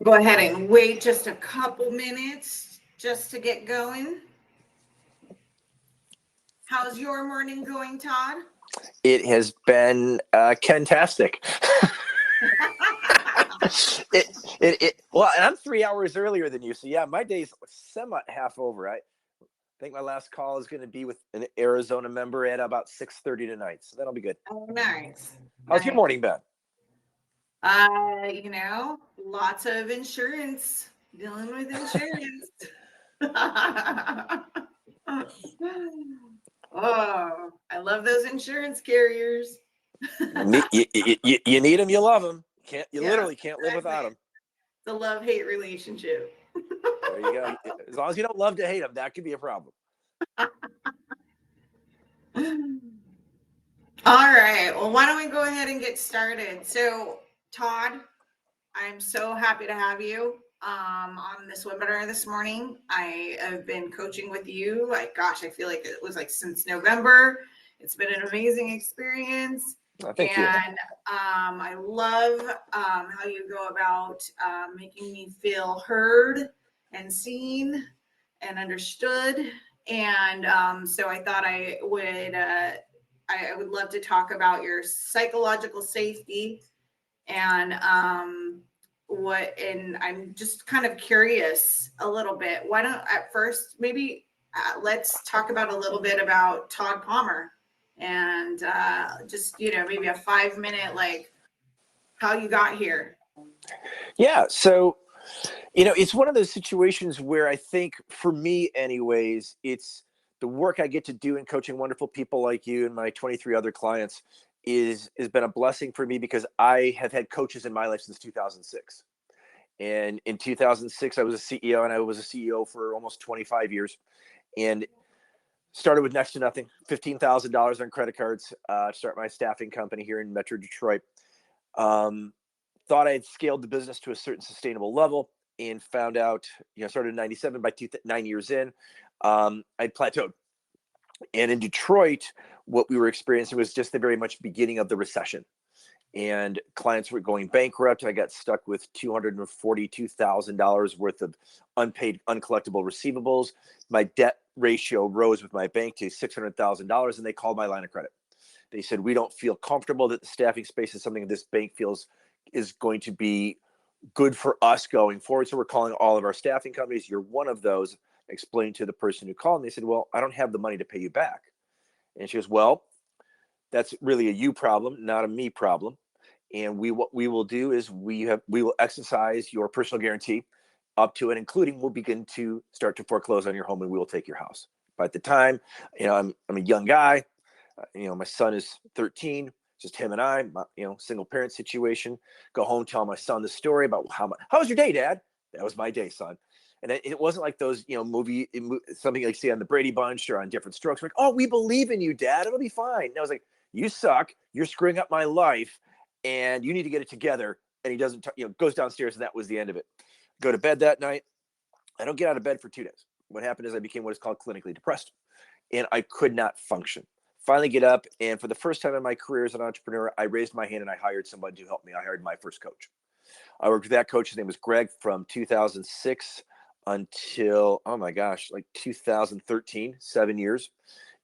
Go ahead and wait just a couple minutes just to get going. How's your morning going, Todd? It has been fantastic. Well, and I'm 3 hours earlier than you, so yeah, my day's somewhat half over. I think my last call is going to be with an Arizona member at about 6:30 tonight, so that'll be good. Oh, nice. How's your Nice. morning been? Lots of insurance, dealing with insurance. Oh, I love those insurance carriers. You need them, you love them. You Yes, literally can't live without exactly. them. The love-hate relationship. There you go. As long as you don't love to hate them, that could be a problem. All right. Well, why don't we go ahead and get started? So, Todd, I'm so happy to have you on this webinar this morning. I have been coaching with you. Like, gosh, I feel like it was like since November. It's been an amazing experience. Oh, thank you. And I love how you go about making me feel heard and seen and understood. And so I thought I would love to talk about your psychological safety and and I'm just kind of curious a little bit. Why don't at first maybe let's talk about a little bit about Todd Palmer and just maybe a 5 minute like how you got here. Yeah, so it's one of those situations where I think, for me anyways, it's the work I get to do in coaching wonderful people like you and my 23 other clients is has been a blessing for me, because I have had coaches in my life since 2006. And in 2006, I was a CEO, and I was a CEO for almost 25 years, and started with next to nothing, $15,000 on credit cards, to start my staffing company here in Metro Detroit. Um, Thought I had scaled the business to a certain sustainable level, and found out, started in 97. By 9 years in, I'd plateaued. And in Detroit, what we were experiencing was just the very much beginning of the recession. And clients were going bankrupt. I got stuck with $242,000 worth of unpaid, uncollectible receivables. My debt ratio rose with my bank to $600,000, and they called my line of credit. They said, "We don't feel comfortable that the staffing space is something that this bank feels is going to be good for us going forward. So we're calling all of our staffing companies. You're one of those." Explained to the person who called, and they said, "Well, I don't have the money to pay you back." And she goes, "Well, that's really a you problem, not a me problem. And what we will do is we will exercise your personal guarantee up to and including we'll begin to start to foreclose on your home, and we will take your house." But at the time, I'm a young guy. My son is 13, just him and I, single parent situation. Go home, tell my son the story about how was your day, Dad? That was my day, son. And it wasn't like those, something like see on the Brady Bunch or on Different Strokes. We're like, "Oh, we believe in you, Dad. It'll be fine." And I was like, "You suck. You're screwing up my life, and you need to get it together." And he doesn't, goes downstairs, and that was the end of it. Go to bed that night. I don't get out of bed for 2 days. What happened is I became what is called clinically depressed, and I could not function. Finally get up, and for the first time in my career as an entrepreneur, I raised my hand and I hired somebody to help me. I hired my first coach. I worked with that coach. His name was Greg, from 2006 until, oh my gosh, like 2013, 7 years.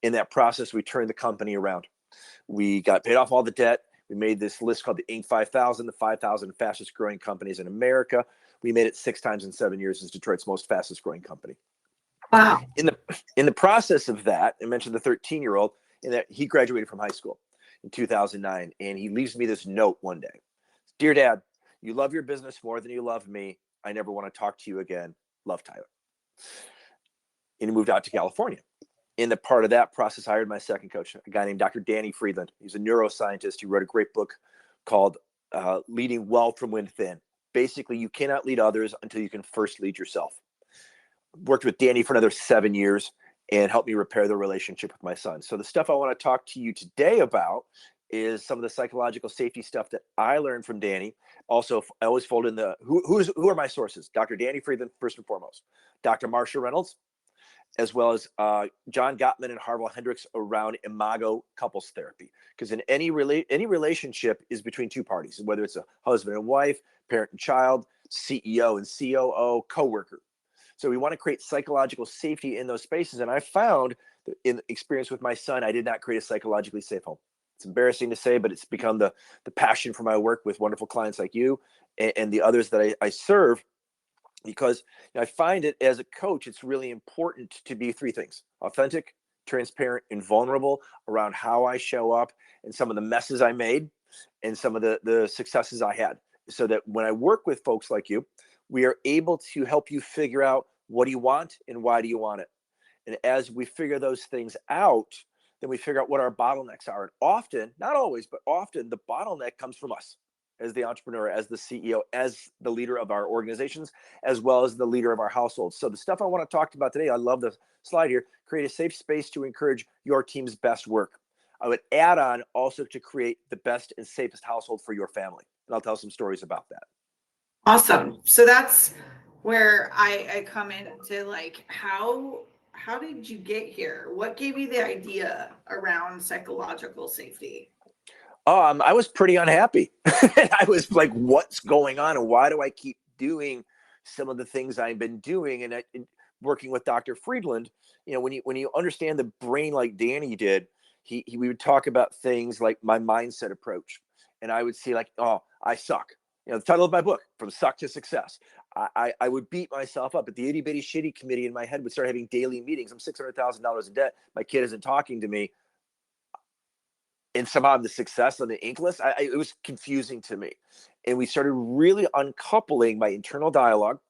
In that process, we turned the company around. We got paid off all the debt. We made this list called the Inc. 5000, the 5,000 fastest growing companies in America. We made it 6 times in 7 years as Detroit's most fastest growing company. Wow. In the process of that, I mentioned the 13-year-old, in that he graduated from high school in 2009, and he leaves me this note one day: "Dear Dad, you love your business more than you love me. I never want to talk to you again. Love, Tyler." And he moved out to California. In the part of that process, I hired my second coach, a guy named Dr. Danny Friedland. He's a neuroscientist. He wrote a great book called Leading Well from Within. Basically, you cannot lead others until you can first lead yourself. Worked with Danny for another 7 years and helped me repair the relationship with my son. So the stuff I want to talk to you today about is some of the psychological safety stuff that I learned from Danny. Also, I always fold in who are my sources? Dr. Danny Friedland, first and foremost. Dr. Marsha Reynolds, as well as John Gottman and Harville Hendricks around imago couples therapy. Because in any relationship is between two parties, whether it's a husband and wife, parent and child, CEO and COO, coworker. So we want to create psychological safety in those spaces. And I found that in experience with my son, I did not create a psychologically safe home. It's embarrassing to say, but it's become the passion for my work with wonderful clients like you and the others that I serve, because I find it as a coach, it's really important to be three things: authentic, transparent, and vulnerable around how I show up and some of the messes I made and some of the successes I had. So that when I work with folks like you, we are able to help you figure out what do you want and why do you want it. And as we figure those things out, then we figure out what our bottlenecks are. And often, not always, but often the bottleneck comes from us as the entrepreneur, as the CEO, as the leader of our organizations, as well as the leader of our households. So the stuff I want to talk about today, I love the slide here: create a safe space to encourage your team's best work. I would add on also to create the best and safest household for your family. And I'll tell some stories about that. Awesome. So that's where I come into, like, how did you get here? What gave you the idea around psychological safety? I was pretty unhappy. I was like, what's going on? And why do I keep doing some of the things I've been doing? And working with Dr. Friedland, when you understand the brain like Danny did, we would talk about things like my mindset approach. And I would see like, oh, I suck. The title of my book, From Suck to Success. I would beat myself up, but the itty bitty shitty committee in my head would start having daily meetings. I'm $600,000 in debt. My kid isn't talking to me. And somehow the success on the ink list, it was confusing to me. And we started really uncoupling my internal dialogue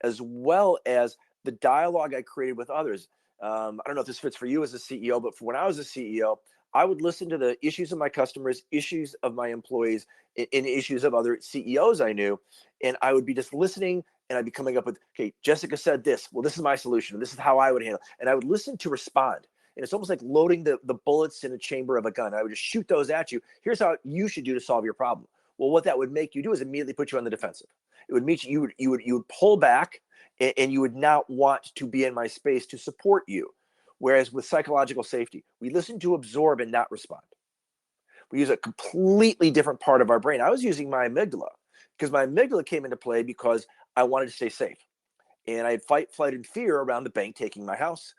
as well as the dialogue I created with others. I don't know if this fits for you as a CEO, but for when I was a CEO, I would listen to the issues of my customers, issues of my employees, and issues of other CEOs I knew. And I would be just listening, and I'd be coming up with, okay, Jessica said this. Well, this is my solution. This is how I would handle it. And I would listen to respond. And it's almost like loading the bullets in a chamber of a gun. I would just shoot those at you. Here's how you should do to solve your problem. Well, what that would make you do is immediately put you on the defensive. It would mean you would pull back, and you would not want to be in my space to support you. Whereas with psychological safety, we listen to absorb and not respond. We use a completely different part of our brain. I was using my amygdala because my amygdala came into play because I wanted to stay safe. And I had fight, flight, and fear around the bank taking my house,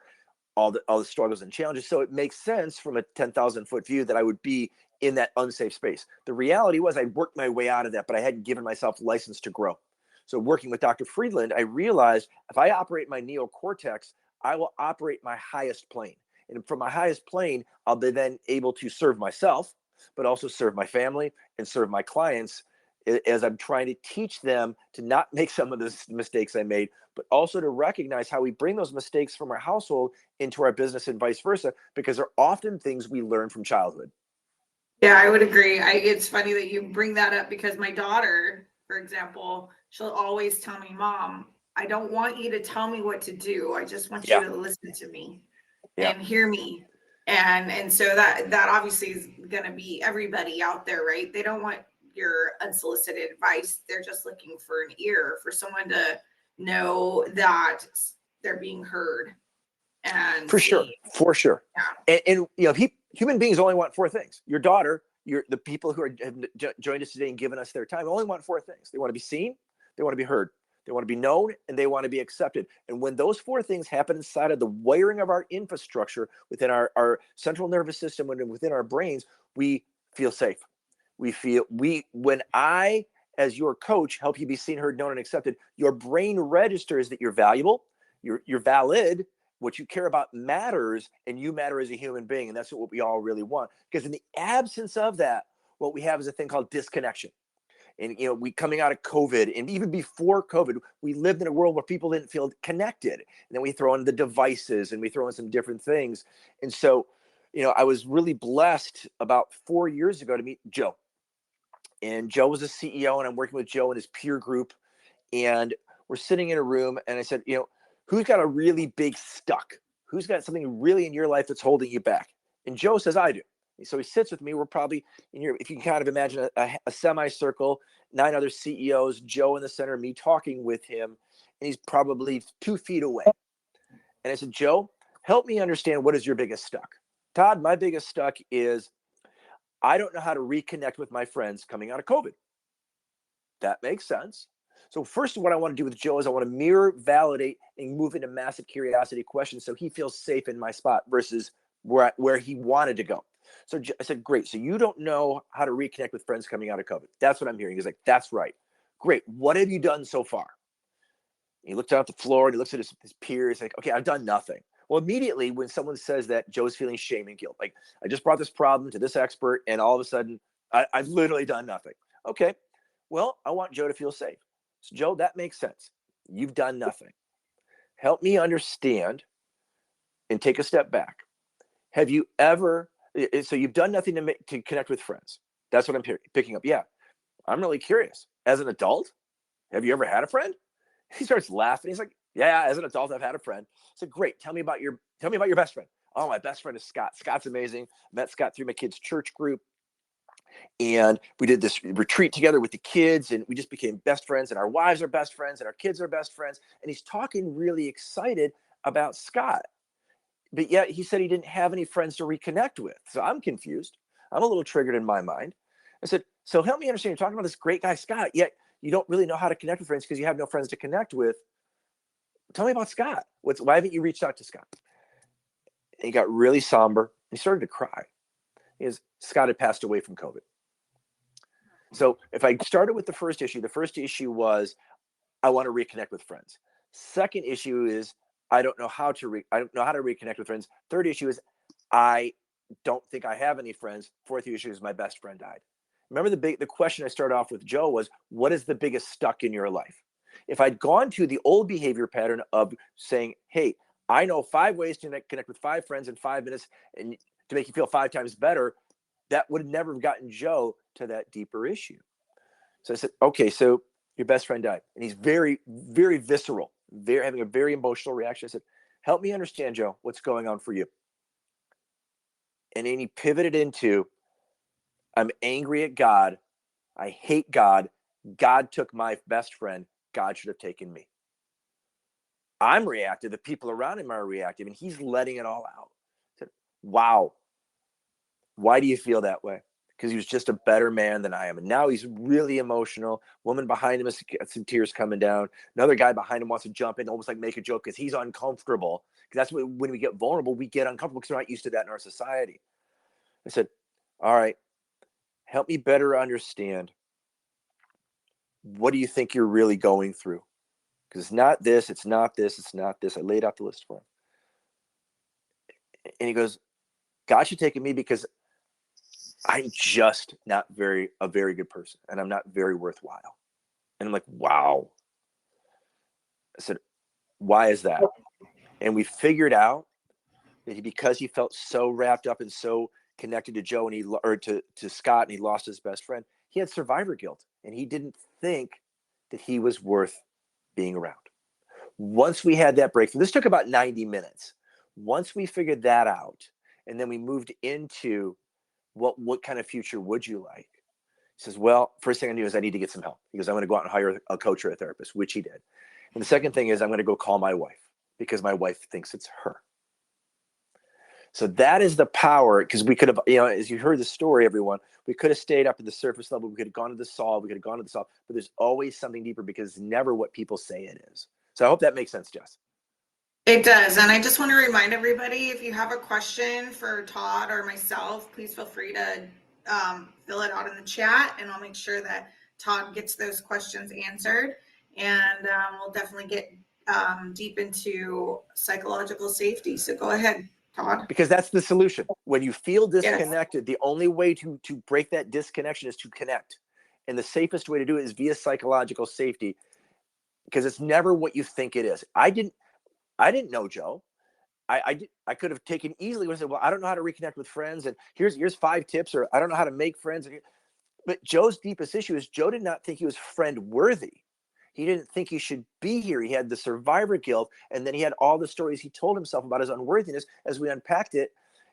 all the struggles and challenges. So it makes sense from a 10,000 foot view that I would be in that unsafe space. The reality was I worked my way out of that, but I hadn't given myself license to grow. So working with Dr. Friedland, I realized if I operate my neocortex, I will operate my highest plane. And from my highest plane, I'll be then able to serve myself, but also serve my family and serve my clients as I'm trying to teach them to not make some of the mistakes I made, but also to recognize how we bring those mistakes from our household into our business and vice versa, because they're often things we learn from childhood. Yeah, I would agree. It's funny that you bring that up because my daughter, for example, she'll always tell me, Mom, I don't want you to tell me what to do. I just want you Yeah. to listen to me Yeah. and hear me. And so that obviously is going to be everybody out there, right? They don't want your unsolicited advice. They're just looking for an ear, for someone to know that they're being heard and For sure. seen. For sure. Yeah. And human beings only want four things. Your daughter, the people who have joined us today and given us their time only want four things. They want to be seen, they want to be heard, they want to be known, and they want to be accepted. And when those four things happen inside of the wiring of our infrastructure within our central nervous system and within our brains, we feel safe. When I, as your coach, help you be seen, heard, known, and accepted, your brain registers that you're valuable, you're valid, what you care about matters, and you matter as a human being. And that's what we all really want. Because in the absence of that, what we have is a thing called disconnection. And we coming out of COVID, and even before COVID, we lived in a world where people didn't feel connected. And then we throw in the devices, and we throw in some different things. And so, I was really blessed about 4 years ago to meet Joe. And Joe was a CEO, and I'm working with Joe and his peer group. And we're sitting in a room, and I said, who's got a really big stuck? Who's got something really in your life that's holding you back? And Joe says, I do. And so he sits with me. We're probably in here, if you can kind of imagine a semicircle, 9 other CEOs, Joe in the center, me talking with him, and he's probably 2 feet away. And I said, Joe, help me understand, what is your biggest stuck? Todd, my biggest stuck is I don't know how to reconnect with my friends coming out of COVID. That makes sense. So first, what I want to do with Joe is I want to mirror, validate, and move into massive curiosity questions so he feels safe in my spot versus where he wanted to go. So I said, great. So you don't know how to reconnect with friends coming out of COVID. That's what I'm hearing. He's like, that's right. Great. What have you done so far? He looked out the floor and he looks at his peers. Like, okay, I've done nothing. Well, immediately when someone says that, Joe's feeling shame and guilt. Like, I just brought this problem to this expert and all of a sudden I've literally done nothing. Okay. Well, I want Joe to feel safe. So Joe, that makes sense. You've done nothing. Help me understand and take a step back. Have you ever, so you've done nothing to connect with friends. That's what I'm picking up. Yeah. I'm really curious. As an adult, have you ever had a friend? He starts laughing. He's like, yeah, as an adult, I've had a friend. I said, great. Tell me about your best friend. Oh, my best friend is Scott. Scott's amazing. Met Scott through my kids' church group. And we did this retreat together with the kids and we just became best friends and our wives are best friends and our kids are best friends. And he's talking really excited about Scott. But yet he said he didn't have any friends to reconnect with. So I'm confused. I'm a little triggered in my mind. I said, so help me understand. You're talking about this great guy, Scott, yet you don't really know how to connect with friends because you have no friends to connect with. Tell me about Scott. Why haven't you reached out to Scott? And he got really somber. He started to cry. Scott had passed away from COVID. So if I started with the first issue was I want to reconnect with friends. Second issue is I don't know how to reconnect with friends. Third issue is I don't think I have any friends. Fourth issue is my best friend died. Remember the question I started off with Joe was, what is the biggest stuck in your life? If I'd gone to the old behavior pattern of saying, hey, I know 5 ways to connect with 5 friends in 5 minutes and to make you feel 5 times better, that would have never gotten Joe to that deeper issue. So I said, okay, so your best friend died. And he's very, very visceral, having a very emotional reaction. I said, help me understand, Joe, what's going on for you. And then he pivoted into, I'm angry at God. I hate God. God took my best friend. God should have taken me. I'm reactive. The people around him are reactive, and he's letting it all out. I said, wow. Why do you feel that way? Because he was just a better man than I am. And now he's really emotional. Woman behind him has some tears coming down. Another guy behind him wants to jump in, almost like make a joke because he's uncomfortable. Because that's when we get vulnerable, we get uncomfortable because we're not used to that in our society. I said, all right, help me better understand. What do you think you're really going through? Because it's not this, it's not this, it's not this. I laid out the list for him. And he goes, God should take me because I'm just not a very good person and I'm not very worthwhile. And I'm like, wow. I said, why is that? And we figured out that because he felt so wrapped up and so connected to Joe and to Scott and he lost his best friend, he had survivor guilt and he didn't think that he was worth being around. Once we had that breakthrough, this took about 90 minutes. Once we figured that out, and then we moved into what kind of future would you like? He says, well, first thing I knew is I need to get some help. He goes, I'm going to go out and hire a coach or a therapist, which he did. And the second thing is I'm going to go call my wife because my wife thinks it's her. So that is the power, because we could have, as you heard the story, everyone, we could have stayed up at the surface level. We could have gone to the solve. We could have gone to the solve, but there's always something deeper because it's never what people say it is. So I hope that makes sense, Jess. It does. And I just want to remind everybody, if you have a question for Todd or myself, please feel free to fill it out in the chat and I'll make sure that Todd gets those questions answered. And we'll definitely get deep into psychological safety. So go ahead, Todd. Because that's the solution. When you feel disconnected, Yes. the only way to break that disconnection is to connect. And the safest way to do it is via psychological safety, because it's never what you think it is. I didn't know Joe. I could have taken easily and said, well, I don't know how to reconnect with friends. And here's 5 tips, or I don't know how to make friends. But Joe's deepest issue is Joe did not think he was friend worthy. He didn't think he should be here. He had the survivor guilt. And then he had all the stories he told himself about his unworthiness. As we unpacked it,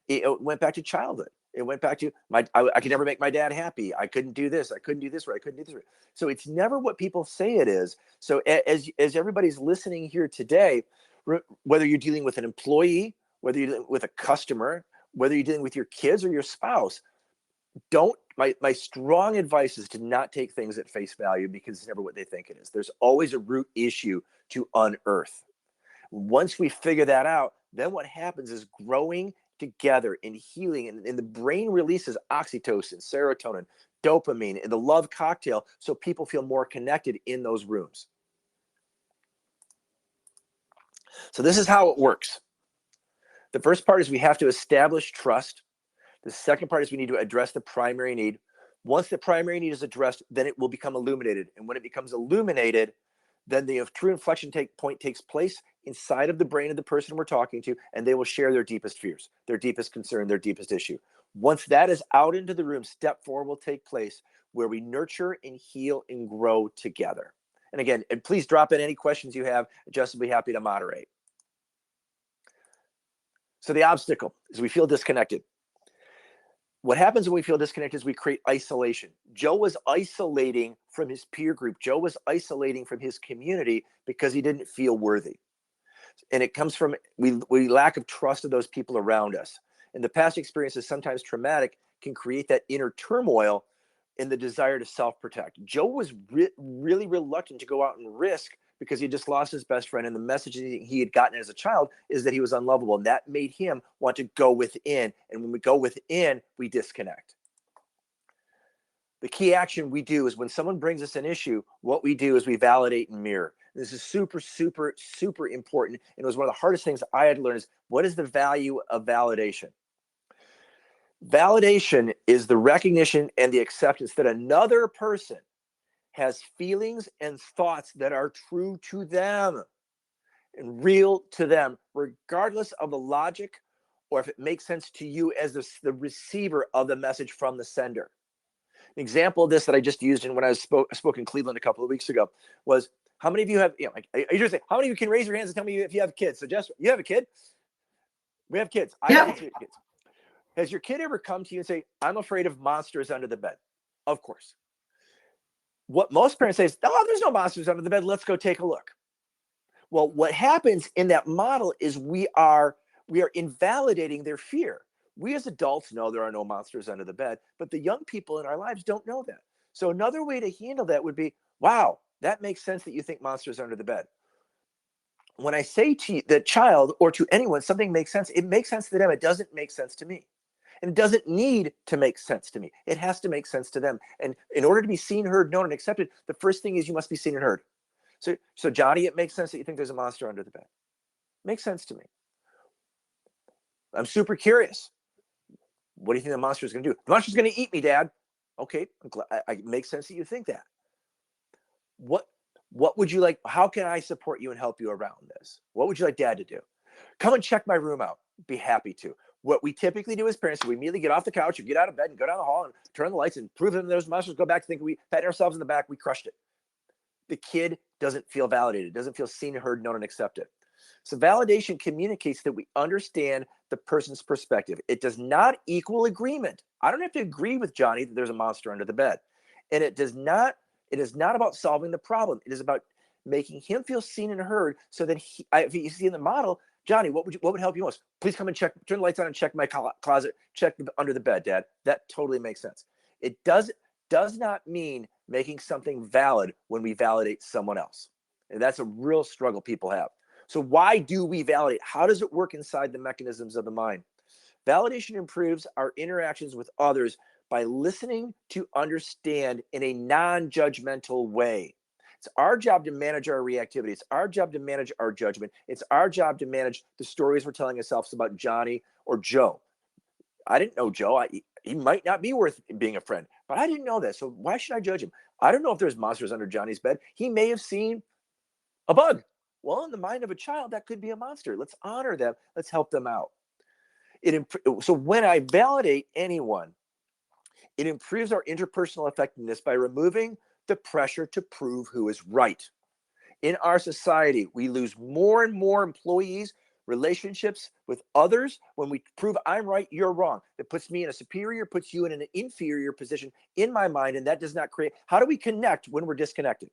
it went back to childhood. It went back to I could never make my dad happy. I couldn't do this. I couldn't do this right. I couldn't do this right. So it's never what people say it is. So as everybody's listening here today, whether you're dealing with an employee, whether you're dealing with a customer, whether you're dealing with your kids or your spouse, don't my strong advice is to not take things at face value, because it's never what they think it is. There's always a root issue to unearth. Once we figure that out, then what happens is growing together and healing, and the brain releases oxytocin, serotonin, dopamine, and the love cocktail, so people feel more connected in those rooms. So this is how it works. The first part is we have to establish trust. The second part is we need to address the primary need. Once the primary need is addressed, then it will become illuminated. And when it becomes illuminated, then the true inflection point takes place inside of the brain of the person we're talking to, and they will share their deepest fears, their deepest concern, their deepest issue. Once that is out into the room, step 4 will take place, where we nurture and heal and grow together. And again, and please drop in any questions you have. Justin will be happy to moderate. So the obstacle is we feel disconnected. What happens when we feel disconnected is we create isolation. Joe was isolating from his peer group. Joe was isolating from his community because he didn't feel worthy. And it comes from we lack of trust of those people around us. And the past experiences, sometimes traumatic, can create that inner turmoil in the desire to self-protect. Joe was really reluctant to go out and risk because he just lost his best friend. And the message he had gotten as a child is that he was unlovable. And that made him want to go within. And when we go within, we disconnect. The key action we do is when someone brings us an issue, what we do is we validate and mirror. This is super, super, super important. And it was one of the hardest things I had to learn is, what is the value of validation? Validation is the recognition and the acceptance that another person has feelings and thoughts that are true to them and real to them, regardless of the logic or if it makes sense to you as the receiver of the message from the sender. An example of this that I just used when I spoke in Cleveland a couple of weeks ago was, how many of you have, I usually say, how many of you can raise your hands and tell me if you have kids? So Jess, you have a kid? We have kids. I have kids. Has your kid ever come to you and say, I'm afraid of monsters under the bed? Of course. What most parents say is, oh, there's no monsters under the bed. Let's go take a look. Well, what happens in that model is we are invalidating their fear. We as adults know there are no monsters under the bed, but the young people in our lives don't know that. So another way to handle that would be, wow, that makes sense that you think monsters are under the bed. When I say to the child or to anyone something makes sense, it makes sense to them. It doesn't make sense to me. And it doesn't need to make sense to me. It has to make sense to them. And in order to be seen, heard, known, and accepted, the first thing is you must be seen and heard. So Johnny, it makes sense that you think there's a monster under the bed. Makes sense to me. I'm super curious. What do you think the monster is going to do? The monster's going to eat me, Dad. Okay, I'm glad. It makes sense that you think that. What would you like? How can I support you and help you around this? What would you like Dad to do? Come and check my room out. Be happy to. What we typically do as parents is we immediately get off the couch or get out of bed and go down the hall and turn the lights and prove them those monsters, go back to thinking we pat ourselves in the back, we crushed it. The kid doesn't feel validated, doesn't feel seen, heard, known, and accepted. So validation communicates that we understand the person's perspective. It does not equal agreement. I don't have to agree with Johnny that there's a monster under the bed. And it is not about solving the problem. It is about making him feel seen and heard, so that if you see in the model, Johnny, what would help you most? Please come and check, turn the lights on and check my closet, check under the bed, Dad. That totally makes sense. It does not mean making something valid when we validate someone else. And that's a real struggle people have. So why do we validate? How does it work inside the mechanisms of the mind? Validation improves our interactions with others by listening to understand in a non-judgmental way. It's our job to manage our reactivity. It's our job to manage our judgment. It's our job to manage the stories we're telling ourselves about Johnny or Joe. I didn't know Joe. He might not be worth being a friend, but I didn't know that. So why should I judge him? I don't know if there's monsters under Johnny's bed. He may have seen a bug. Well, in the mind of a child, that could be a monster. Let's honor them. Let's help them out. So when I validate anyone, it improves our interpersonal effectiveness by removing the pressure to prove who is right. In our society, we lose more and more employees, relationships with others when we prove I'm right, you're wrong. It puts me in a superior, puts you in an inferior position in my mind, and that does not create. How do we connect when we're disconnected?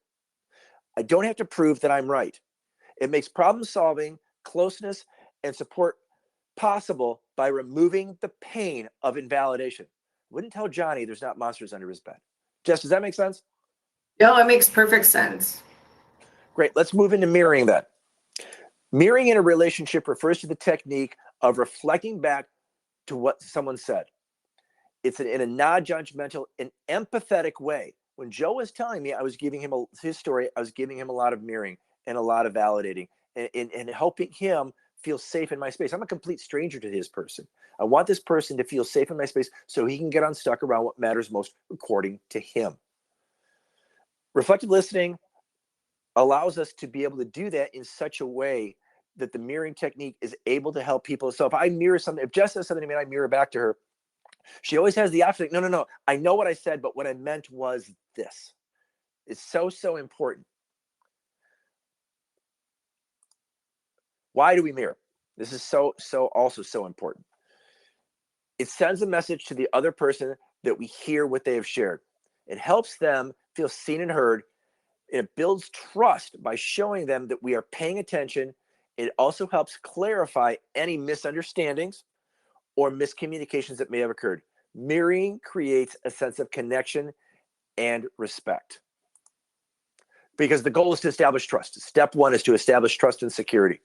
I don't have to prove that I'm right. It makes problem solving, closeness, and support possible by removing the pain of invalidation. Wouldn't tell Johnny there's not monsters under his bed. Jess, does that make sense? No, it makes perfect sense. Great. Let's move into mirroring then. Mirroring in a relationship refers to the technique of reflecting back to what someone said. It's in a non-judgmental and empathetic way. When Joe was telling me, I was giving him his story, I was giving him a lot of mirroring and a lot of validating and helping him feel safe in my space. I'm a complete stranger to his person. I want this person to feel safe in my space so he can get unstuck around what matters most according to him. Reflective listening allows us to be able to do that in such a way that the mirroring technique is able to help people. So if I mirror something, if Jess says something to me and I mirror back to her, she always has the option. No. I know what I said, but what I meant was this. It's so important. Why do we mirror? This is also so important. It sends a message to the other person that we hear what they have shared. It helps them feel seen and heard. It builds trust by showing them that we are paying attention. It also helps clarify any misunderstandings or miscommunications that may have occurred. Mirroring creates a sense of connection and respect. Because the goal is to establish trust. Step one is to establish trust and security.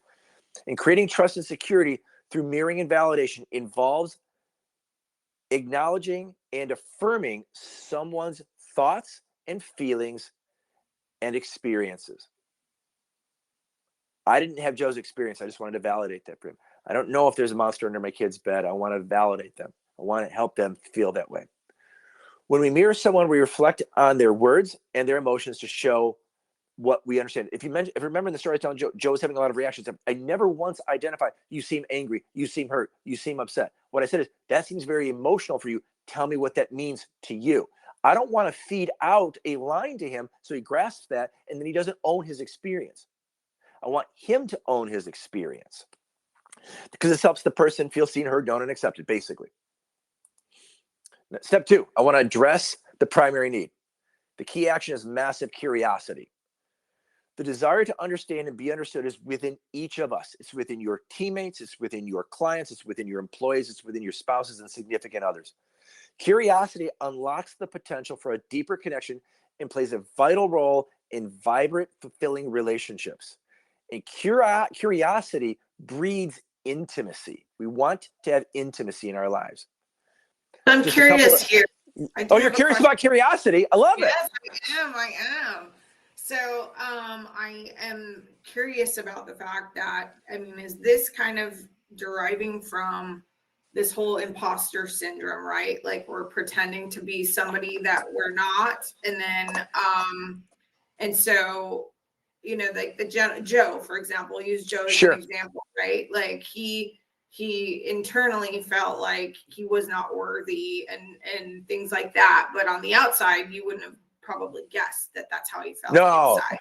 And creating trust and security through mirroring and validation involves acknowledging and affirming someone's thoughts and feelings and experiences. I didn't have Joe's experience. I just wanted to validate that for him. I don't know if there's a monster under my kid's bed. I want to validate them. I want to help them feel that way. When we mirror someone, we reflect on their words and their emotions to show what we understand. If you remember in the story I was telling Joe was having a lot of reactions. I never once identified, you seem angry, you seem hurt, you seem upset. What I said is, that seems very emotional for you. Tell me what that means to you. I don't want to feed out a line to him so he grasps that and then he doesn't own his experience. I want him to own his experience because this helps the person feel seen, heard, known, and accepted, basically. Step two, I want to address the primary need. The key action is massive curiosity. The desire to understand and be understood is within each of us. It's within your teammates, it's within your clients, it's within your employees, it's within your spouses and significant others. Curiosity unlocks the potential for a deeper connection and plays a vital role in vibrant, fulfilling relationships. And curiosity breeds intimacy. We want to have intimacy in our lives. I'm curious here. Oh, you're curious about curiosity? I love it. Yes, I am. So I am curious about the fact that, is this kind of deriving from this whole imposter syndrome, right? Like we're pretending to be somebody that we're not. And then, and so, like Joe, for example, use Joe as an example, right? Like he internally felt like he was not worthy and things like that. But on the outside, you wouldn't have probably guessed that that's how he felt inside.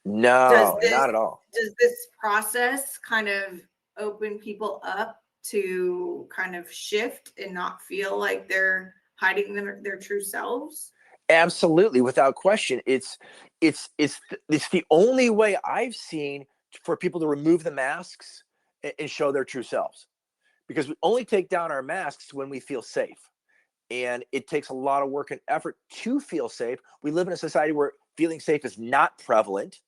No, not at all. Does this process kind of open people up to kind of shift and not feel like they're hiding their true selves? Absolutely, without question. It's the only way I've seen for people to remove the masks and show their true selves, because we only take down our masks when we feel safe, and it takes a lot of work and effort to feel safe. We live in a society where feeling safe is not prevalent,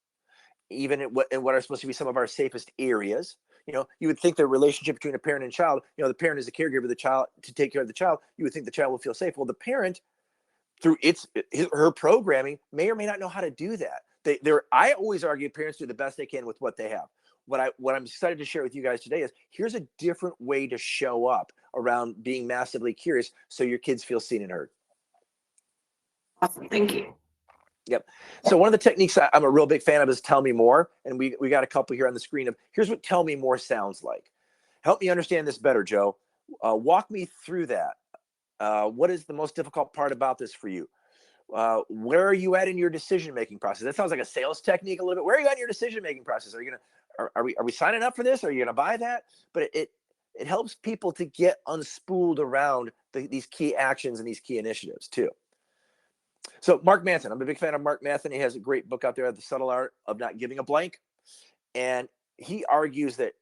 even in what are supposed to be some of our safest areas. You would think the relationship between a parent and child, the parent is a caregiver of the child to take care of the child. You would think the child will feel safe. Well, the parent, through her programming, may or may not know how to do that. I always argue parents do the best they can with what they have. What I'm excited to share with you guys today is here's a different way to show up around being massively curious so your kids feel seen and heard. Awesome. Thank you. Yep. So one of the techniques I'm a real big fan of is tell me more. And we got a couple here on the screen of here's what tell me more sounds like. Help me understand this better, Joe. Walk me through that. What is the most difficult part about this for you? Where are you at in your decision-making process? That sounds like a sales technique a little bit. Where are you at in your decision-making process? Are we signing up for this? Are you going to buy that? But it helps people to get unspooled around these key actions and these key initiatives too. So Mark Manson, I'm a big fan of Mark Manson. He has a great book out there, The Subtle Art of Not Giving a Blank. And he argues that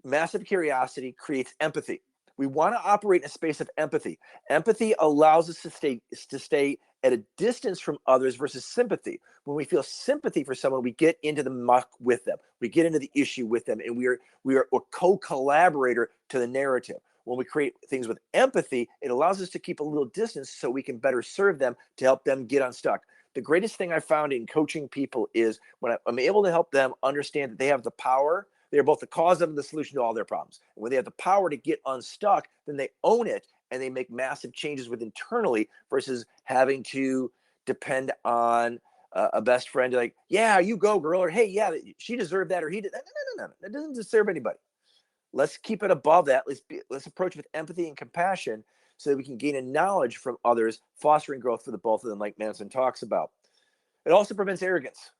massive curiosity creates empathy. We want to operate in a space of empathy. Empathy allows us to stay at a distance from others versus sympathy. When we feel sympathy for someone, we get into the muck with them. We get into the issue with them, and we are a co-collaborator to the narrative. When we create things with empathy, it allows us to keep a little distance so we can better serve them to help them get unstuck. The greatest thing I found in coaching people is when I'm able to help them understand that they have the power. They're both the cause of the solution to all their problems. And when they have the power to get unstuck, then they own it and they make massive changes with internally versus having to depend on a best friend like, yeah, you go, girl, or hey, yeah, she deserved that, or he did. No. That doesn't deserve anybody. Let's keep it above that. Let's approach with empathy and compassion so that we can gain a knowledge from others, fostering growth for the both of them, like Manson talks about. It also prevents arrogance.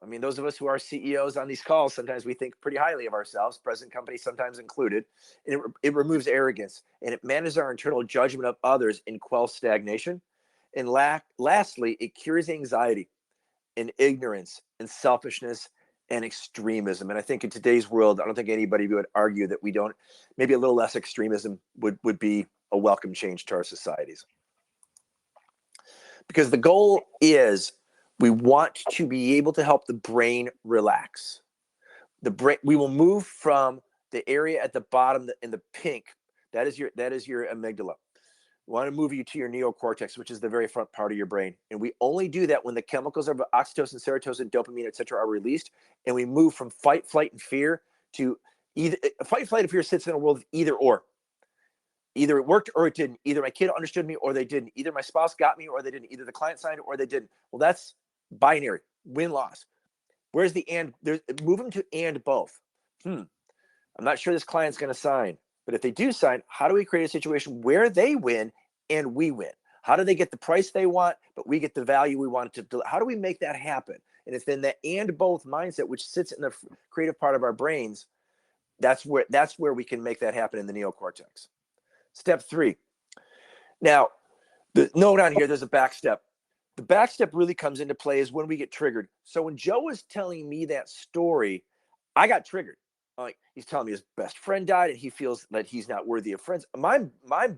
I mean, those of us who are CEOs on these calls, sometimes we think pretty highly of ourselves, present company sometimes included. And it removes arrogance, and it manages our internal judgment of others and quells stagnation. And lastly, it cures anxiety and ignorance and selfishness and extremism. And I think in today's world, I don't think anybody would argue that we don't, maybe a little less extremism would be a welcome change to our societies. Because the goal is we want to be able to help the brain relax. The brain, we will move from the area at the bottom in the pink. That is your amygdala. We want to move you to your neocortex, which is the very front part of your brain. And we only do that when the chemicals of oxytocin, serotonin, dopamine, etc. are released. And we move from fight, flight, and fear to either fight, flight, and fear sits in a world of either or. Either it worked or it didn't. Either my kid understood me or they didn't. Either my spouse got me or they didn't. Either the client signed it or they didn't. Well, that's binary, win-loss. Where's the and? Move them to and both. I'm not sure this client's going to sign, but if they do sign, how do we create a situation where they win and we win? How do they get the price they want, but we get the value we want to? How do we make that happen? And it's then that and both mindset, which sits in the creative part of our brains. That's where we can make that happen in the neocortex. Step 3. Now, the note on here, there's a back step. The back step really comes into play is when we get triggered. So when Joe was telling me that story, I got triggered. Like, he's telling me his best friend died and he feels that he's not worthy of friends. My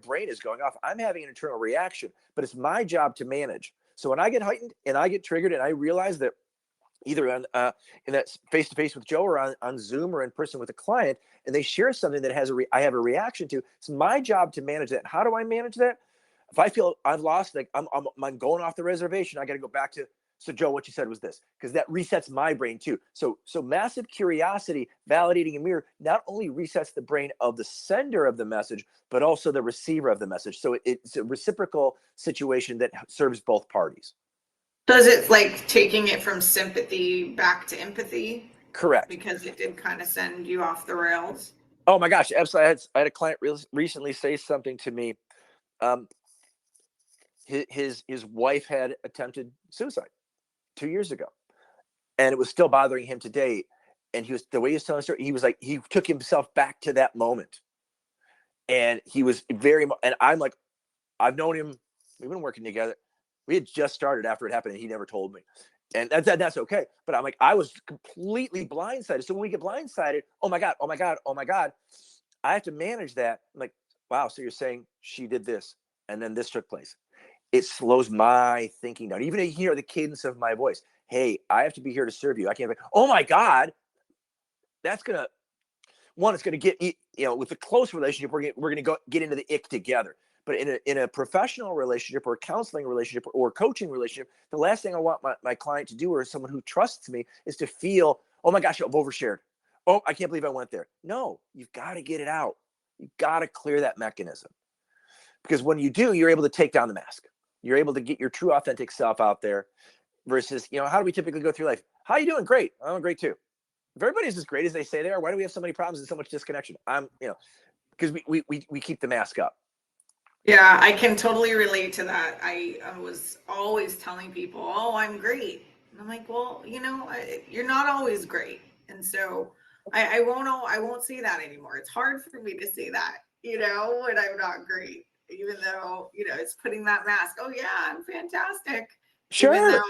brain is going off. I'm having an internal reaction, but it's my job to manage. So when I get heightened and I get triggered and I realize that either on in that face-to-face with Joe or on Zoom or in person with a client, and they share something that I have a reaction to, it's my job to manage that. How do I manage that? If I feel I've lost, like I'm going off the reservation, I got to go back to, so Joe, what you said was this, because that resets my brain too. So massive curiosity, validating a mirror, not only resets the brain of the sender of the message, but also the receiver of the message. So it's a reciprocal situation that serves both parties. So is it like taking it from sympathy back to empathy? Correct. Because it did kind of send you off the rails. Oh my gosh, absolutely. I had a client recently say something to me. His wife had attempted suicide 2 years ago, and it was still bothering him today. And the way he was telling the story, he was like, he took himself back to that moment, and he was and I'm like, I've known him. We've been working together. We had just started after it happened, and he never told me. And that's okay. But I'm like, I was completely blindsided. So when we get blindsided, oh my God, I have to manage that. I'm like, wow, so you're saying she did this, and then this took place. It slows my thinking down. Even to hear the cadence of my voice. Hey, I have to be here to serve you. I can't be, oh my God, that's going to, it's going to get, with a close relationship, we're going to get into the ick together. But in a professional relationship or a counseling relationship or a coaching relationship, the last thing I want my client to do, or someone who trusts me, is to feel, oh my gosh, I've overshared. Oh, I can't believe I went there. No, you've got to get it out. You've got to clear that mechanism. Because when you do, you're able to take down the mask. You're able to get your true authentic self out there versus, how do we typically go through life? How are you doing? Great. I'm great too. If everybody's as great as they say they are, why do we have so many problems and so much disconnection? Because we keep the mask up. Yeah, I can totally relate to that. I was always telling people, oh, I'm great. And I'm like, well, you're not always great. And so I won't say that anymore. It's hard for me to say that, when I'm not great, even though, it's putting that mask. Oh yeah, I'm fantastic. Sure. Even though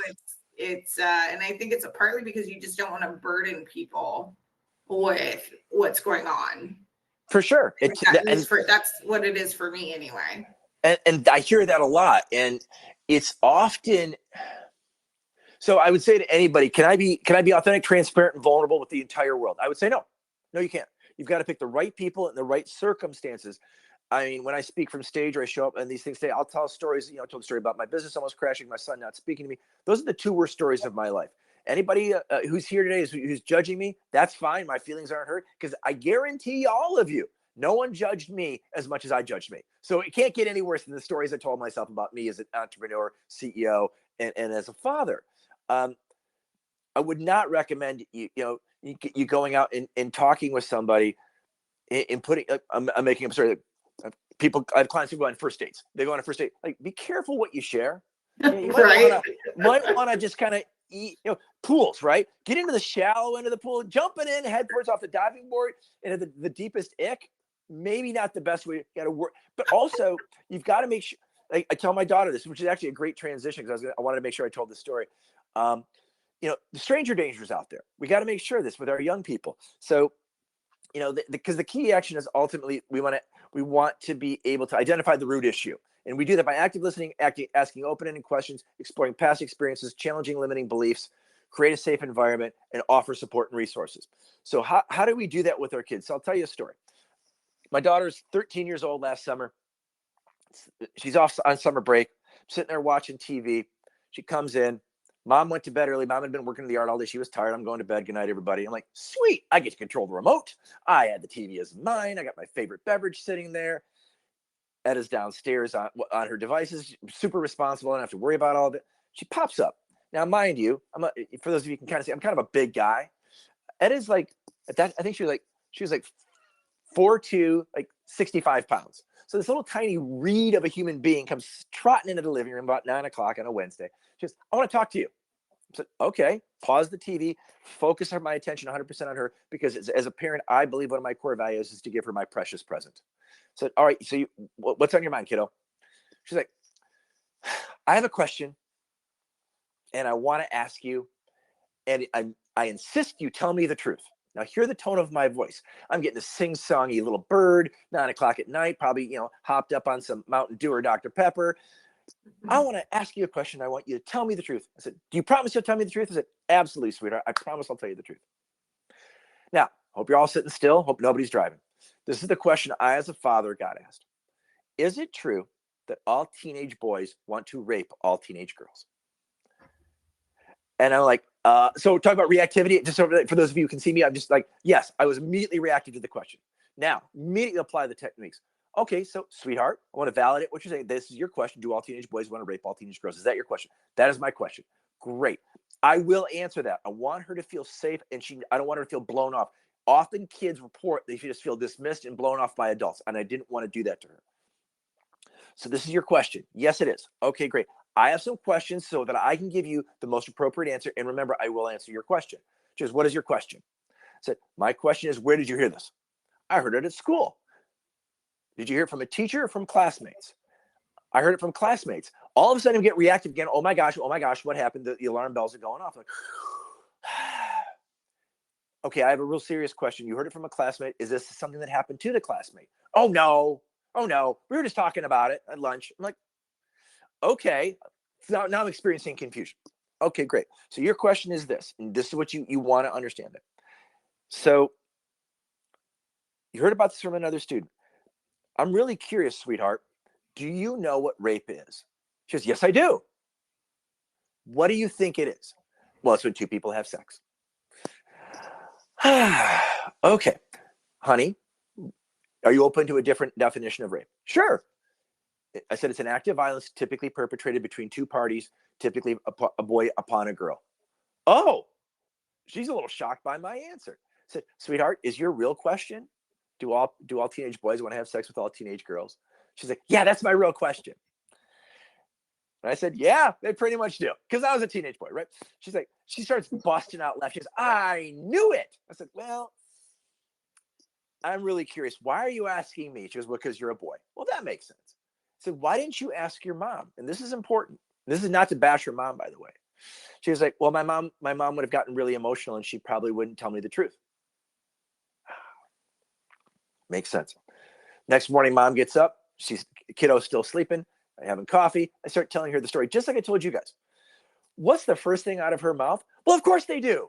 it's and I think it's partly because you just don't want to burden people with what's going on. For sure. That's what it is for me anyway. And I hear that a lot. And it's often, so I would say to anybody, can I be authentic, transparent, and vulnerable with the entire world? I would say no. No, you can't. You've got to pick the right people in the right circumstances. I mean, when I speak from stage or I show up and these things say, I'll tell stories, I told a story about my business almost crashing, my son not speaking to me. Those are the two worst stories of my life. Anybody who's here today who's judging me, that's fine. My feelings aren't hurt, because I guarantee all of you, no one judged me as much as I judged me. So it can't get any worse than the stories I told myself about me as an entrepreneur, CEO, and as a father. I would not recommend you going out and talking with somebody and putting. I'm making up a story. People, I have clients who go on first dates. They go on a first date. Like, be careful what you share. You might want to just kind of eat, pools, right? Get into the shallow end of the pool, jumping in head first off the diving board into the deepest ick. Maybe not the best way. You got to work, but also you've got to make sure. I tell my daughter this, which is actually a great transition, because I wanted to make sure I told this story. The stranger danger is out there. We got to make sure this with our young people. So, because the key action is ultimately we want to be able to identify the root issue. And we do that by active listening, asking open-ended questions, exploring past experiences, challenging limiting beliefs, create a safe environment, and offer support and resources. So how do we do that with our kids? So I'll tell you a story. My daughter's 13 years old last summer. She's off on summer break, sitting there watching TV. She comes in. Mom went to bed early. Mom had been working in the yard all day. She was tired. I'm going to bed. Good night, everybody. I'm like, sweet. I get to control the remote. I had the TV as mine. I got my favorite beverage sitting there. Edda's downstairs on her devices. Super responsible. I don't have to worry about all of it. She pops up. Now, mind you, for those of you who can kind of see, I'm kind of a big guy. Edda's like, at that, I think she was like 4'2", like 65 pounds. So this little tiny reed of a human being comes trotting into the living room about 9 o'clock on a Wednesday. She goes, I want to talk to you. I said, okay, pause the TV, focus my attention 100% on her, because as a parent, I believe one of my core values is to give her my precious present. So, all right, so what's on your mind, kiddo? She's like, I have a question, and I want to ask you, and I insist you tell me the truth. Now, hear the tone of my voice. I'm getting a sing-songy little bird, 9 o'clock at night, probably, hopped up on some Mountain Dew or Dr. Pepper. I want to ask you a question. I want you to tell me the truth. I said, do you promise you'll tell me the truth? I said, absolutely, sweetheart. I promise I'll tell you the truth. Now, hope you're all sitting still. Hope nobody's driving. This is the question I, as a father, got asked. Is it true that all teenage boys want to rape all teenage girls? And I'm like, so talk about reactivity. Just for those of you who can see me, I'm just like, yes, I was immediately reactive to the question. Now, immediately apply the techniques. Okay, so sweetheart, I want to validate what you're saying. This is your question. Do all teenage boys want to rape all teenage girls? Is that your question? That is my question. Great. I will answer that. I want her to feel safe, and I don't want her to feel blown off. Often kids report they just feel dismissed and blown off by adults, and I didn't want to do that to her. So this is your question. Yes, it is. Okay, great. I have some questions so that I can give you the most appropriate answer. And remember, I will answer your question. She goes, what is your question? I said, my question is, where did you hear this? I heard it at school. Did you hear it from a teacher or from classmates? I heard it from classmates. All of a sudden, I get reactive again. Oh my gosh, what happened? The alarm bells are going off. I'm like, okay, I have a real serious question. You heard it from a classmate. Is this something that happened to the classmate? Oh no. We were just talking about it at lunch. I'm like, okay. Now I'm experiencing confusion. Okay, great. So your question is this, and this is what you want to understand it. So you heard about this from another student. I'm really curious, sweetheart. Do you know what rape is? She goes, yes, I do. What do you think it is? Well, it's when two people have sex. Okay, honey, are you open to a different definition of rape? Sure. I said it's an act of violence typically perpetrated between two parties, typically a boy upon a girl. Oh, she's a little shocked by my answer. I said, sweetheart, is your real question, do all teenage boys want to have sex with all teenage girls? She's like, yeah, that's my real question. And I said, yeah, they pretty much do. Because I was a teenage boy, right? She's like, she starts busting out laughing. She goes, I knew it. I said, well, I'm really curious. Why are you asking me? She goes, well, because you're a boy. Well, that makes sense. I said, why didn't you ask your mom? And this is important. This is not to bash your mom, by the way. She was like, well, my mom would have gotten really emotional and she probably wouldn't tell me the truth. Makes sense. Next morning, mom gets up. Kiddo's still sleeping, having coffee. I start telling her the story, just like I told you guys. What's the first thing out of her mouth? Well, of course they do.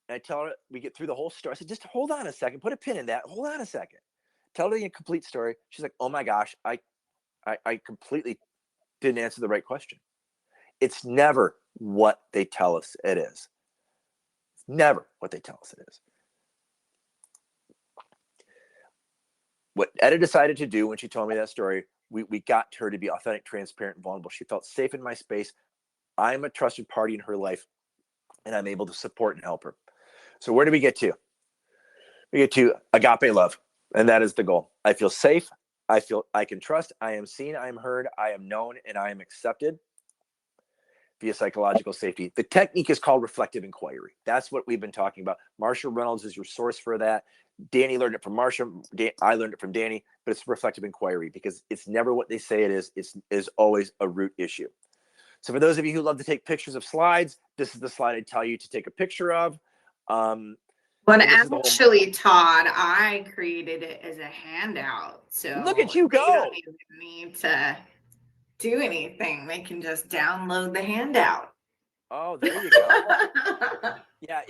And I tell her, we get through the whole story. I said, just hold on a second, put a pin in that. Hold on a second. Tell her the complete story. She's like, oh my gosh, I completely didn't answer the right question. It's never what they tell us it is. It's never what they tell us it is. What Etta decided to do when she told me that story, we got her to be authentic, transparent, and vulnerable. She felt safe in my space. I'm a trusted party in her life, and I'm able to support and help her. So where do we get to? We get to agape love, and that is the goal. I feel safe. I feel I can trust. I am seen. I am heard. I am known, and I am accepted via psychological safety. The technique is called reflective inquiry. That's what we've been talking about. Marsha Reynolds is your source for that. Danny learned it from Marsha. I learned it from Danny, but it's reflective inquiry because it's never what they say it is. It's always a root issue. So for those of you who love to take pictures of slides, this is the slide I tell you to take a picture of. Well, actually, Todd, I created it as a handout. So look at you go. They don't even need to do anything. They can just download the handout. Oh, there you go. Yeah,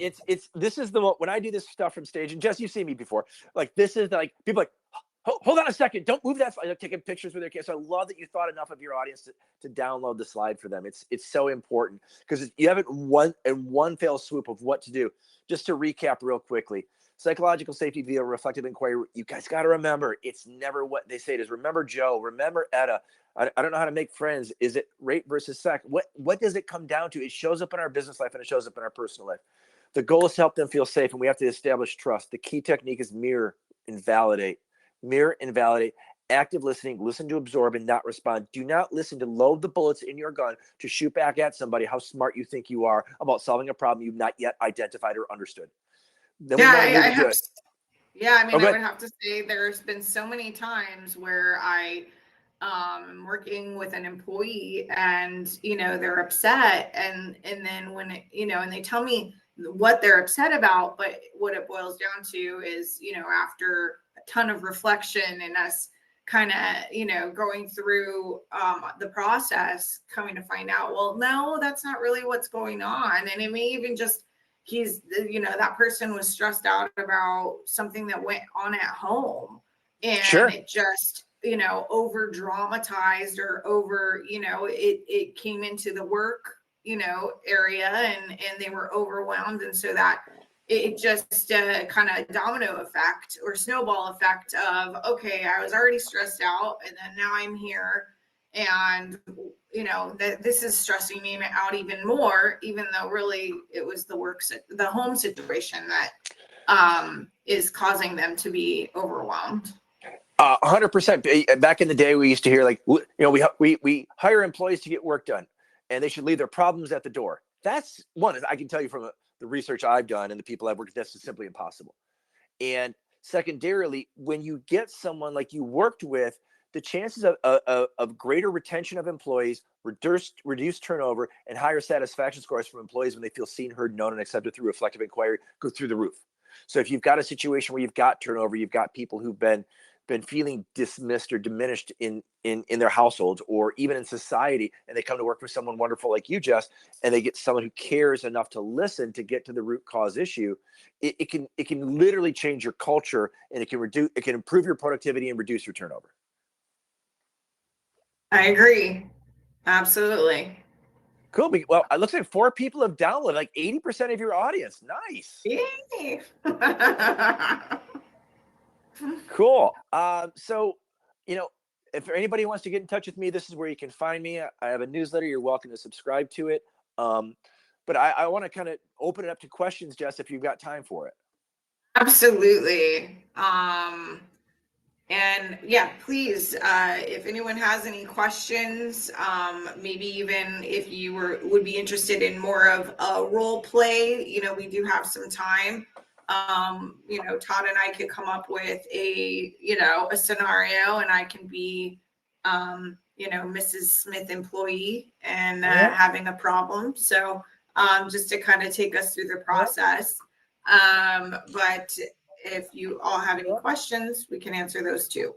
this is the when I do this stuff from stage, and Jess, you've seen me before. Like this is like people like, hold on a second, don't move that slide. They're taking pictures with their kids. So I love that you thought enough of your audience to download the slide for them. It's so important because you have it in one fell swoop of what to do. Just to recap real quickly, psychological safety via reflective inquiry. You guys got to remember, it's never what they say it is. Remember Joe. Remember Etta. I don't know how to make friends. Is it rate versus sex? What does it come down to? It shows up in our business life and it shows up in our personal life. The goal is to help them feel safe, and we have to establish trust. The key technique is mirror and validate. Mirror and validate. Active listening. Listen to absorb and not respond. Do not listen to load the bullets in your gun to shoot back at somebody how smart you think you are about solving a problem you've not yet identified or understood. Then I would have to say there's been so many times where I working with an employee and they're upset and then when and they tell me what they're upset about, but what it boils down to is after a ton of reflection and us kind of going through the process, coming to find out, well, no, that's not really what's going on. And it may even just that person was stressed out about something that went on at home, and sure. It just over dramatized or over it came into the work area and they were overwhelmed, and so that it just kind of domino effect or snowball effect of, okay, I was already stressed out and then now I'm here and that this is stressing me out even more, even though really it was the home situation that is causing them to be overwhelmed. 100%. Back in the day, we used to hear like, we hire employees to get work done, and they should leave their problems at the door. That's one. I can tell you from the research I've done and the people I've worked with, that's just simply impossible. And secondarily, when you get someone like you worked with, the chances of greater retention of employees, reduced turnover, and higher satisfaction scores from employees when they feel seen, heard, known, and accepted through reflective inquiry go through the roof. So if you've got a situation where you've got turnover, you've got people who've been feeling dismissed or diminished in their households or even in society, and they come to work for someone wonderful like you, Jess, and they get someone who cares enough to listen to get to the root cause issue, it can literally change your culture, and it can improve your productivity and reduce your turnover. I agree. Absolutely. Cool. Well, it looks like 4 people have downloaded, like 80% of your audience. Nice. Yay. Cool. So, if anybody wants to get in touch with me, this is where you can find me. I have a newsletter. You're welcome to subscribe to it. But I want to kind of open it up to questions, Jess, if you've got time for it. Absolutely. And yeah, please, if anyone has any questions, maybe even if you would be interested in more of a role play, we do have some time. Todd and I could come up with a scenario, and I can be, Mrs. Smith employee and having a problem. So just to kind of take us through the process. But if you all have any questions, we can answer those too.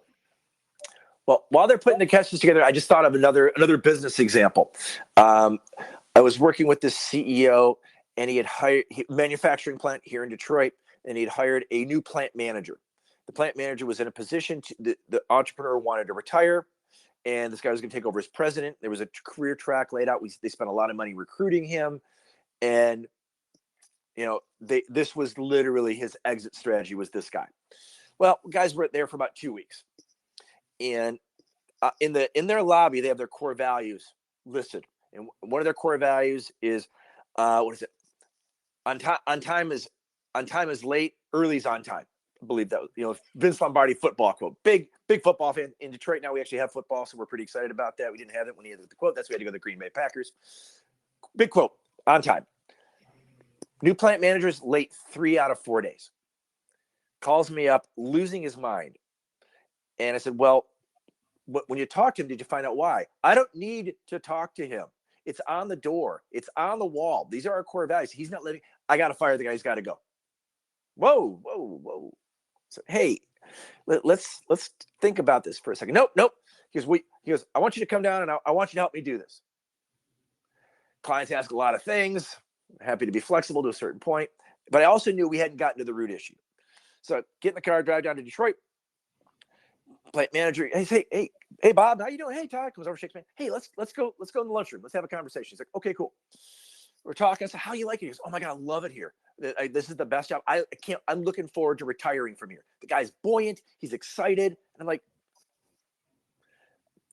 Well, while they're putting the questions together, I just thought of another business example. I was working with this CEO, and he had hired a manufacturing plant here in Detroit, and he had hired a new plant manager. The plant manager was in a position the entrepreneur wanted to retire, and this guy was going to take over as president. There was a career track laid out. They spent a lot of money recruiting him, and this was literally his exit strategy was this guy. Well, guys were there for about 2 weeks, and in their lobby, they have their core values listed, and one of their core values is what is it? On time is late, early is on time. I believe that was, Vince Lombardi football quote. Big football fan in Detroit. Now we actually have football, so we're pretty excited about that. We didn't have it when he had the quote. That's why we had to go to the Green Bay Packers. Big quote, on time. New plant manager's late 3 out of 4 days. Calls me up, losing his mind. And I said, well, when you talked to him, did you find out why? I don't need to talk to him. It's on the door. It's on the wall. These are our core values. He's not letting. I got to fire the guy. He's got to go. Whoa. So, hey, let's think about this for a second. Nope. He goes, I want you to come down and I want you to help me do this. Clients ask a lot of things. I'm happy to be flexible to a certain point, but I also knew we hadn't gotten to the root issue. So get in the car, drive down to Detroit. Plant manager, hey, Bob, how you doing? Hey, Todd comes over, shakes me. Hey, let's go in the lunchroom. Let's have a conversation. He's like, okay, cool. We're talking. I said, how you like it? He goes, oh my God, I love it here. This is the best job. I'm looking forward to retiring from here. The guy's buoyant. He's excited. And I'm like,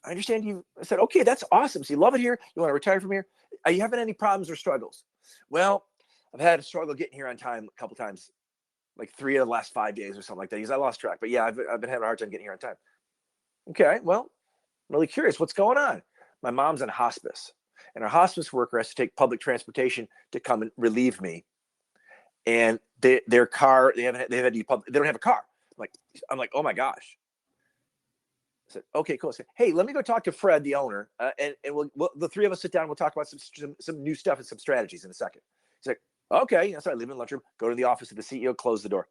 I understand you. I said, okay, that's awesome. So you love it here. You want to retire from here? Are you having any problems or struggles? Well, I've had a struggle getting here on time a couple times, like 3 of the last 5 days or something like that. Because I lost track. But yeah, I've been having a hard time getting here on time. Okay, well, I'm really curious. What's going on? My mom's in hospice, and our hospice worker has to take public transportation to come and relieve me. And their car, they don't have a car. I'm like, oh my gosh. I said, okay, cool. I said, hey, let me go talk to Fred, the owner, and we'll the three of us sit down. We'll talk about some new stuff and some strategies in a second. He's like, okay. So I leave in the lunchroom, go to the office of the CEO, close the door.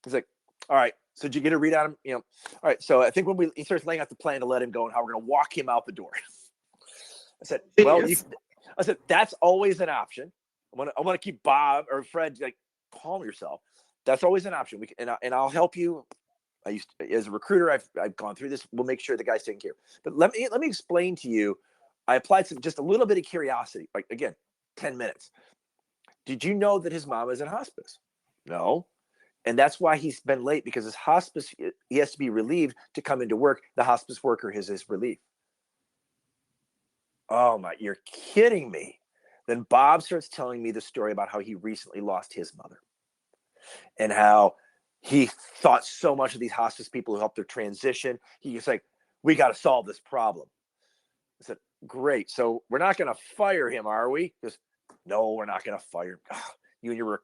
He's like, all right. So did you get a read on him? All right. So I think when he starts laying out the plan to let him go and how we're going to walk him out the door. I said, well, that's always an option. I want to keep Bob or Fred, like, calm yourself. That's always an option. And I'll help you. As a recruiter, I've gone through this. We'll make sure the guy's taken care of. But let me explain to you. I applied just a little bit of curiosity. Like, again, 10 minutes. Did you know that his mom is in hospice? No. And that's why he's been late, because his hospice, he has to be relieved to come into work. The hospice worker is his relief. Oh my, you're kidding me. Then Bob starts telling me the story about how he recently lost his mother and how he thought so much of these hospice people who helped their transition. He's like, we got to solve this problem. I said, great. So we're not going to fire him, are we? He goes, no, we're not going to fire him. Oh, you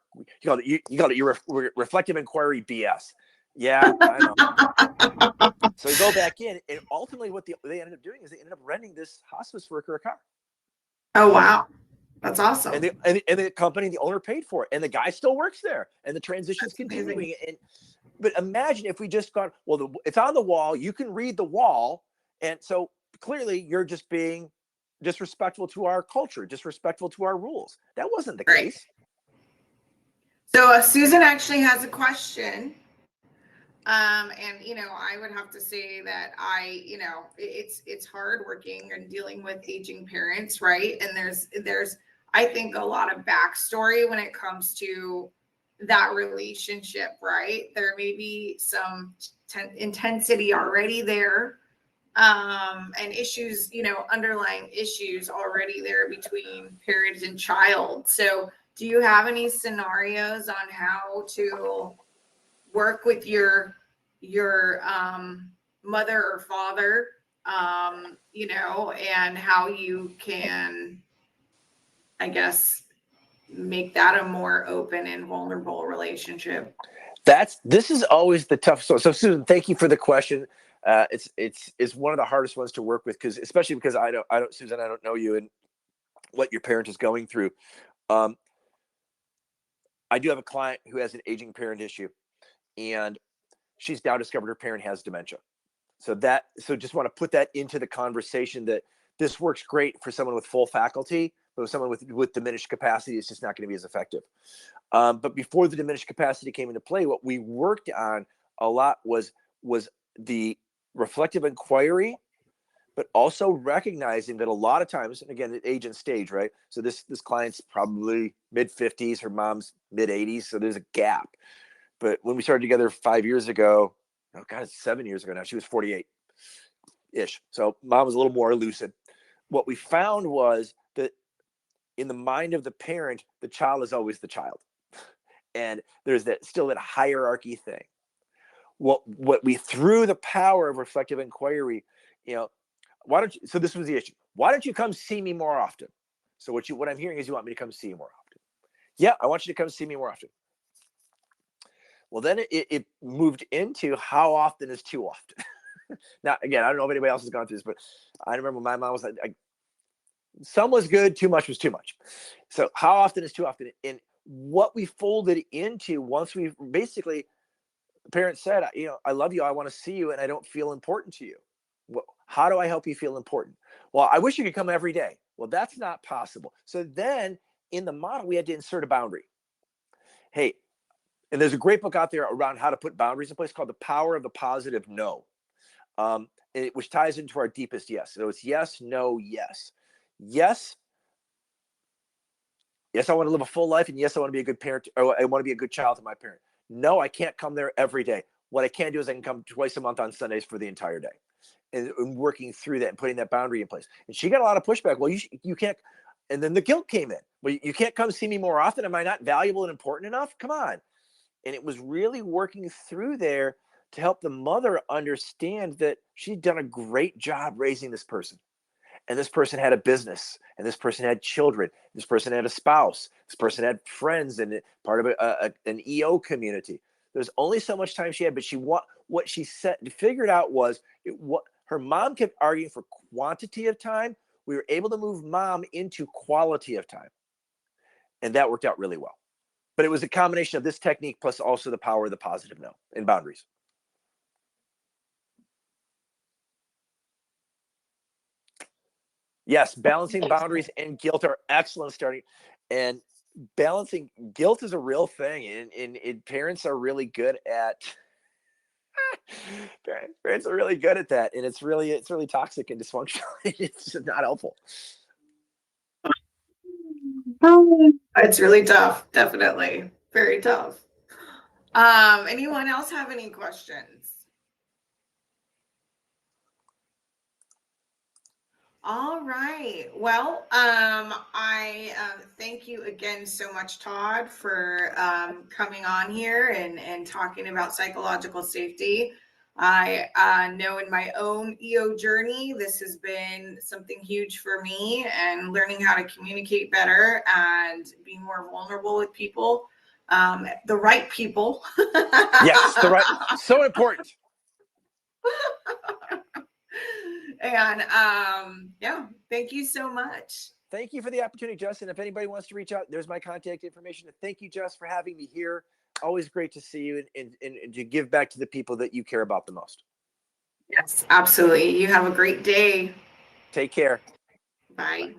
got your reflective inquiry BS. Yeah, I know. So we go back in, and ultimately what they ended up doing is they ended up renting this hospice worker a car. Oh, wow. That's awesome. And the company, the owner paid for it, and the guy still works there, and the transition's continuing. But imagine if we just got, well, it's on the wall. You can read the wall. And so clearly you're just being disrespectful to our culture, disrespectful to our rules. That wasn't the case. So Susan actually has a question. And, I would have to say that it's hard working and dealing with aging parents, right? And there's, I think, a lot of backstory when it comes to that relationship, right? There may be some intensity already there, and issues, underlying issues already there between parent and child. So do you have any scenarios on how to work with your mother or father, and how you can, I guess, make that a more open and vulnerable relationship? This is always the tough. So Susan, thank you for the question. It's one of the hardest ones to work with, especially because I don't, Susan, I don't know you and what your parent is going through. I do have a client who has an aging parent issue, and she's now discovered her parent has dementia. So just want to put that into the conversation that this works great for someone with full faculty, but with someone with diminished capacity, it's just not going to be as effective. But before the diminished capacity came into play, what we worked on a lot was the reflective inquiry, but also recognizing that a lot of times, and again, age and stage, right? So this client's probably mid-50s, her mom's mid-80s, so there's a gap. But when we started together 5 years ago, oh God, it's 7 years ago now, she was 48-ish. So mom was a little more lucid. What we found was that in the mind of the parent, the child is always the child. And there's still that hierarchy thing. What we, through the power of reflective inquiry, so this was the issue. Why don't you come see me more often? So what I'm hearing is you want me to come see you more often. Yeah, I want you to come see me more often. Well, then it moved into how often is too often. Now, again, I don't know if anybody else has gone through this, but I remember my mom was like, some was good, too much was too much. So how often is too often? And what we folded into once we basically, the parent said, I love you, I want to see you, and I don't feel important to you. Well, how do I help you feel important? Well, I wish you could come every day. Well, that's not possible. So then in the model, we had to insert a boundary. Hey, and there's a great book out there around how to put boundaries in place called The Power of the Positive No, which ties into our deepest yes. So it's yes, no, yes. Yes, I want to live a full life, and yes, I want to be a good parent, or I want to be a good child to my parent. No, I can't come there every day. What I can do is I can come twice a month on Sundays for the entire day, and working through that and putting that boundary in place. And she got a lot of pushback. Well, you can't. And then the guilt came in. Well, you can't come see me more often. Am I not valuable and important enough? Come on. And it was really working through there to help the mother understand that she'd done a great job raising this person. And this person had a business, and this person had children, this person had a spouse, this person had friends, and part of an EO community. There's only so much time she had, but what she figured out was what her mom kept arguing for quantity of time. We were able to move mom into quality of time, and that worked out really well. But it was a combination of this technique plus also the power of the positive no and boundaries. Yes, balancing boundaries and guilt are excellent starting. And balancing guilt is a real thing. And parents are really good at parents are really good at that. And it's really toxic and dysfunctional. It's just not helpful. It's really tough, definitely. Very tough. Anyone else have any questions? All right. Well, I thank you again so much, Todd, for coming on here and talking about psychological safety. I know in my own EO journey, this has been something huge for me, and learning how to communicate better and be more vulnerable with people, the right people. Yes, so important. And yeah, thank you so much. Thank you for the opportunity, Justin. If anybody wants to reach out, there's my contact information. Thank you, Jess, for having me here. Always great to see you and to give back to the people that you care about the most. Yes, absolutely. You have a great day. Take care. Bye.